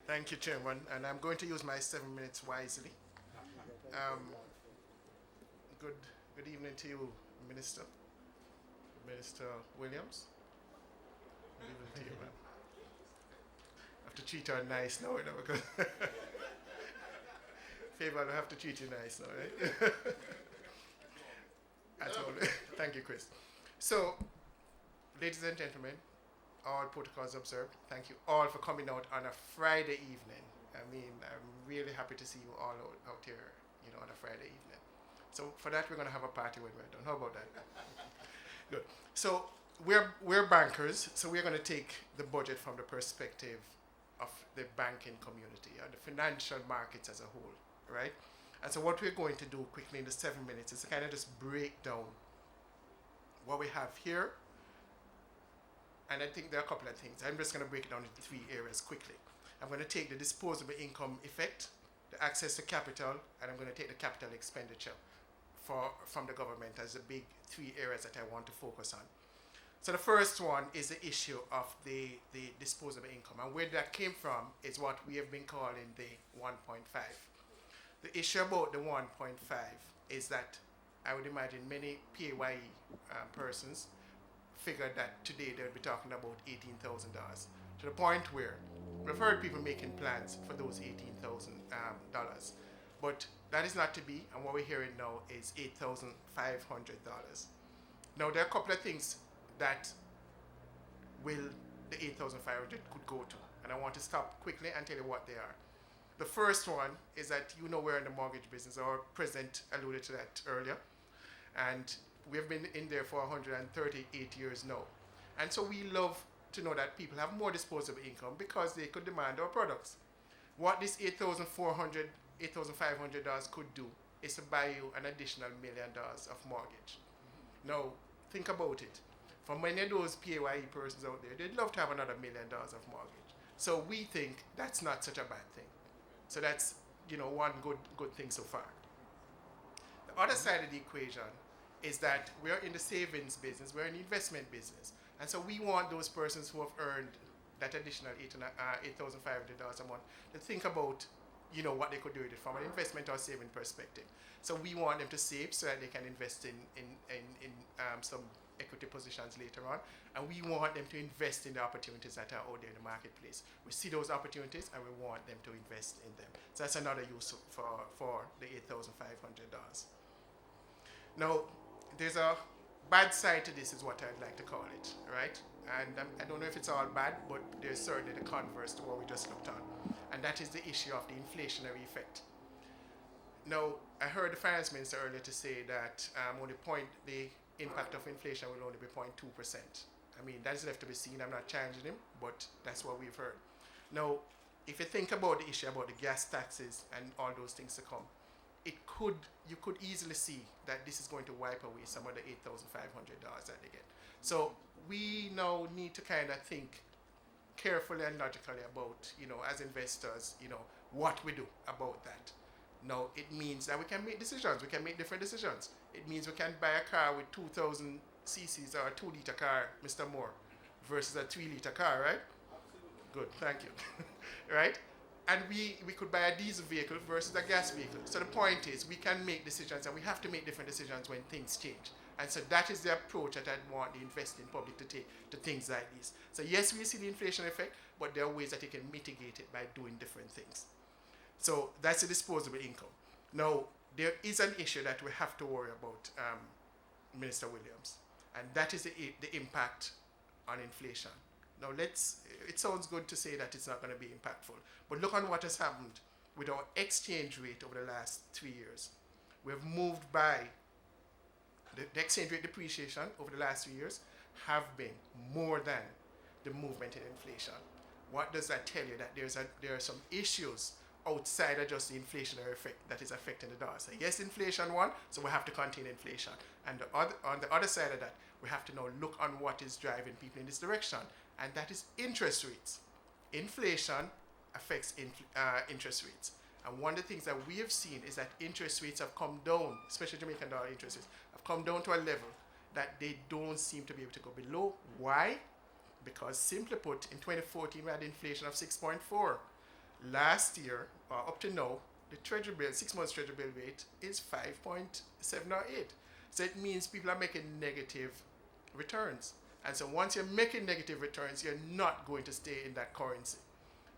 Thank you, Chairman, and I'm going to use my 7 minutes wisely. Um, good, good evening to you, Minister, Minister Williams. Good evening to you, man. I have to treat her nice now, because Favor, I have to treat you nice now, right? That's all. Thank you, Chris. So, ladies and gentlemen, all protocols observed. Thank you all for coming out on a Friday evening. I mean, I'm really happy to see you all out here, on a Friday evening. So for that, we're going to have a party when we're done. How about that? Good. So we're bankers, so we're going to take the budget from the perspective of the banking community and the financial markets as a whole, right? And so what we're going to do quickly in the 7 minutes is to kind of just break down what we have here. And I think there are a couple of things. I'm just going to break it down into 3 areas quickly. I'm going to take the disposable income effect, the access to capital, and I'm going to take the capital expenditure from the government as the big 3 areas that I want to focus on. So the first one is the issue of the disposable income. And where that came from is what we have been calling the 1.5. The issue about the 1.5 is that I would imagine many PAYE persons figured that today they'll be talking about $18,000, to the point where we've heard people making plans for those $18,000, but that is not to be, and what we're hearing now is $8,500. Now there are a couple of things that the $8,500 could go to, and I want to stop quickly and tell you what they are. The first one is that we're in the mortgage business. Our president alluded to that earlier, and we have been in there for 138 years now. And so we love to know that people have more disposable income because they could demand our products. What this $8,500 could do is to buy you an additional $1 million of mortgage. Now, think about it. For many of those PAYE persons out there, they'd love to have another $1 million of mortgage. So we think that's not such a bad thing. So that's, one good thing so far. The other side of the equation is that we're in the savings business, we're in the investment business. And so we want those persons who have earned that additional $8,500 a month to think about, what they could do with it from an investment or saving perspective. So we want them to save so that they can invest in some equity positions later on. And we want them to invest in the opportunities that are out there in the marketplace. We see those opportunities and we want them to invest in them. So that's another use for the $8,500. Now, there's a bad side to this, is what I'd like to call it, right? And I don't know if it's all bad, but there's certainly the converse to what we just looked on. And that is the issue of the inflationary effect. Now, I heard the finance minister earlier to say that the impact of inflation will only be 0.2%. I mean, that's left to be seen. I'm not challenging him, but that's what we've heard. Now, if you think about the issue about the gas taxes and all those things to come, you could easily see that this is going to wipe away some of the $8,500 that they get. So we now need to kind of think carefully and logically about, as investors, what we do about that. Now, it means that we can make decisions. We can make different decisions. It means we can buy a car with 2,000 cc's or a 2-liter car, Mr. Moore, versus a 3-liter car, right? Good, thank you. Right? And we could buy a diesel vehicle versus a gas vehicle. So the point is, we can make decisions, and we have to make different decisions when things change. And so that is the approach that I want the investing public to take to things like this. So yes, we see the inflation effect, but there are ways that you can mitigate it by doing different things. So that's the disposable income. Now, there is an issue that we have to worry about, Minister Williams, and that is the impact on inflation. Now, it sounds good to say that it's not going to be impactful, but look on what has happened with our exchange rate over the last 3 years. We have moved by, the exchange rate depreciation over the last 3 years have been more than the movement in inflation. What does that tell you? That there are some issues outside of just the inflationary effect that is affecting the dollar. So yes, inflation won, so we have to contain inflation. And on the other side of that, we have to now look on what is driving people in this direction, and that is interest rates. Inflation affects interest rates. And one of the things that we have seen is that interest rates have come down, especially Jamaican dollar interest rates, have come down to a level that they don't seem to be able to go below. Why? Because simply put, in 2014 we had inflation of 6.4. Last year, up to now, the treasury bill, 6 months treasury bill rate is 5.7 or 8. So it means people are making negative returns. And so once you're making negative returns, you're not going to stay in that currency.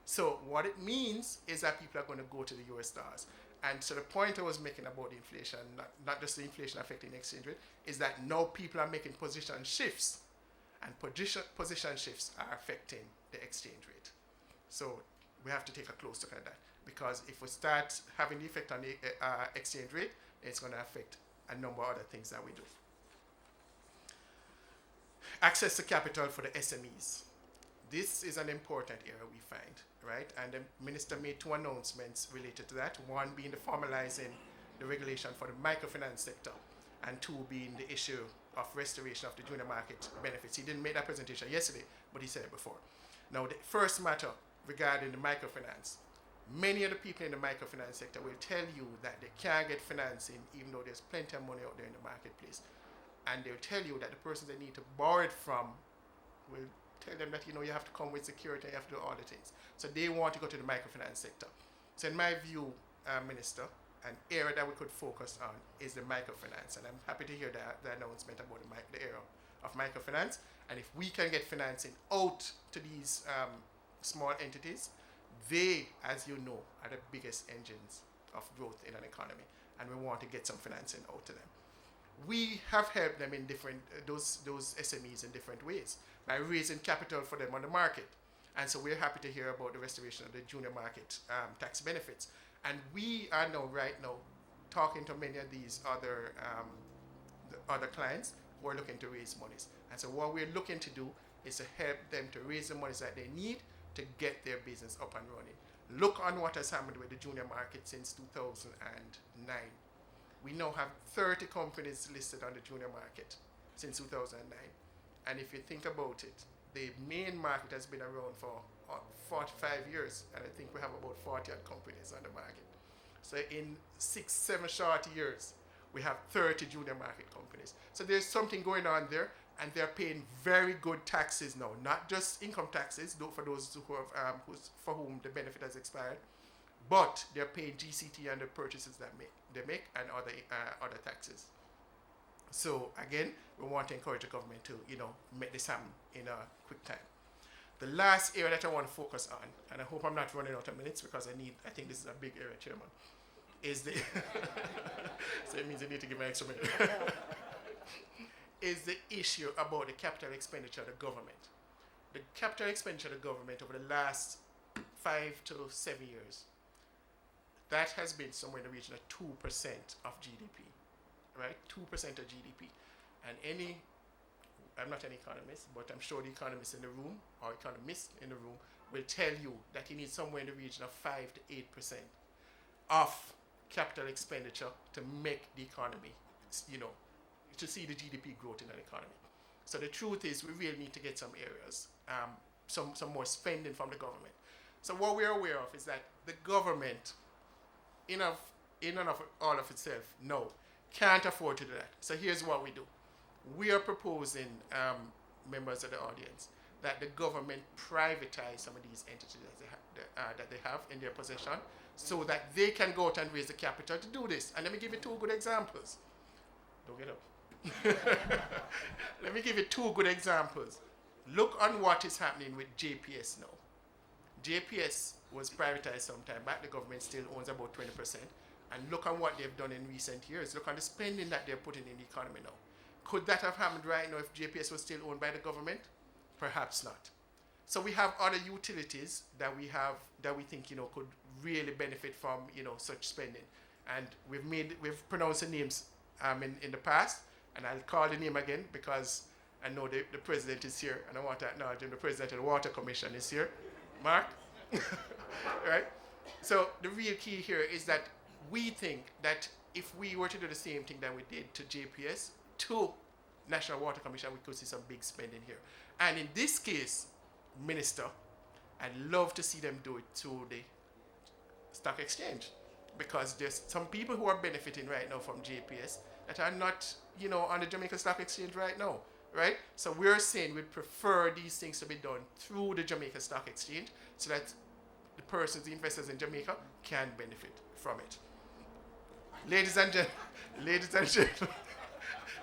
So what it means is that people are going to go to the US dollars. And so the point I was making about the inflation, not just the inflation affecting the exchange rate, is that now people are making position shifts. And position shifts are affecting the exchange rate. So we have to take a close look at that. Because if we start having the effect on the exchange rate, it's going to affect a number of other things that we do. Access to capital for the SMEs. This is an important area we find, right? And the minister made 2 announcements related to that. One being the formalizing the regulation for the microfinance sector, and 2 being the issue of restoration of the junior market benefits. He didn't make that presentation yesterday, but he said it before. Now, the first matter regarding the microfinance, many of the people in the microfinance sector will tell you that they can't get financing even though there's plenty of money out there in the marketplace. And they'll tell you that the person they need to borrow it from will tell them that, you have to come with security, you have to do all the things. So they want to go to the microfinance sector. So in my view, Minister, an area that we could focus on is the microfinance. And I'm happy to hear the announcement about the area of microfinance. And if we can get financing out to these small entities, they, as you know, are the biggest engines of growth in an economy. And we want to get some financing out to them. We have helped them in different, those SMEs in different ways by raising capital for them on the market. And so we're happy to hear about the restoration of the junior market tax benefits. And we are right now talking to many of these other clients who are looking to raise monies. And so what we're looking to do is to help them to raise the monies that they need to get their business up and running. Look on what has happened with the junior market since 2009. We now have 30 companies listed on the junior market since 2009. And if you think about it, the main market has been around for 45 years, and I think we have about 40 companies on the market. So in 6-7 short years, we have 30 junior market companies. So there's something going on there, and they're paying very good taxes now, not just income taxes, though for those who have, for whom the benefit has expired, but they're paying GCT on the purchases that they make and other taxes. So again, we want to encourage the government to make this happen in a quick time. The last area that I want to focus on, and I hope I'm not running out of minutes because I think this is a big area, Chairman, is the so it means I need to give my extra minute. Is the issue about the capital expenditure of the government. The capital expenditure of the government over the last 5 to 7 years, that has been somewhere in the region of 2% of GDP, right? 2% of GDP. And I'm not an economist, but I'm sure the economists in the room, or economists in the room, will tell you that you need somewhere in the region of 5 to 8% of capital expenditure to make the economy, to see the GDP growth in an economy. So the truth is we really need to get some areas, some more spending from the government. So what we're aware of is that the government, in and of all of itself, can't afford to do that. So here's what we do. We are proposing, members of the audience, that the government privatize some of these entities that they have in their possession so that they can go out and raise the capital to do this. And let me give you 2 good examples. Don't get up. Let me give you 2 good examples. Look on what is happening with JPS now. JPS was privatized some time back. The government still owns about 20%. And look on what they've done in recent years. Look on the spending that they're putting in the economy now. Could that have happened right now if JPS was still owned by the government? Perhaps not. So we have other utilities that we think could really benefit from such spending. And we've pronounced the names in the past, and I'll call the name again because I know the president is here, and I want to acknowledge him. The president of the Water Commission is here. Mark? Right? So the real key here is that we think that if we were to do the same thing that we did to JPS, to National Water Commission, we could see some big spending here. And in this case, Minister, I'd love to see them do it through the stock exchange, because there's some people who are benefiting right now from JPS that are not, on the Jamaica Stock Exchange right now, right? So we're saying we'd prefer these things to be done through the Jamaica Stock Exchange so that the persons, the investors in Jamaica, can benefit from it. Ladies and gentlemen, ladies and gentlemen,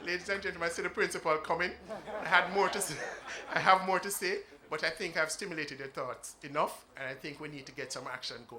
ladies and gentlemen, I see the principal coming. I had more to say. I have more to say, but I think I've stimulated your thoughts enough, and I think we need to get some action going.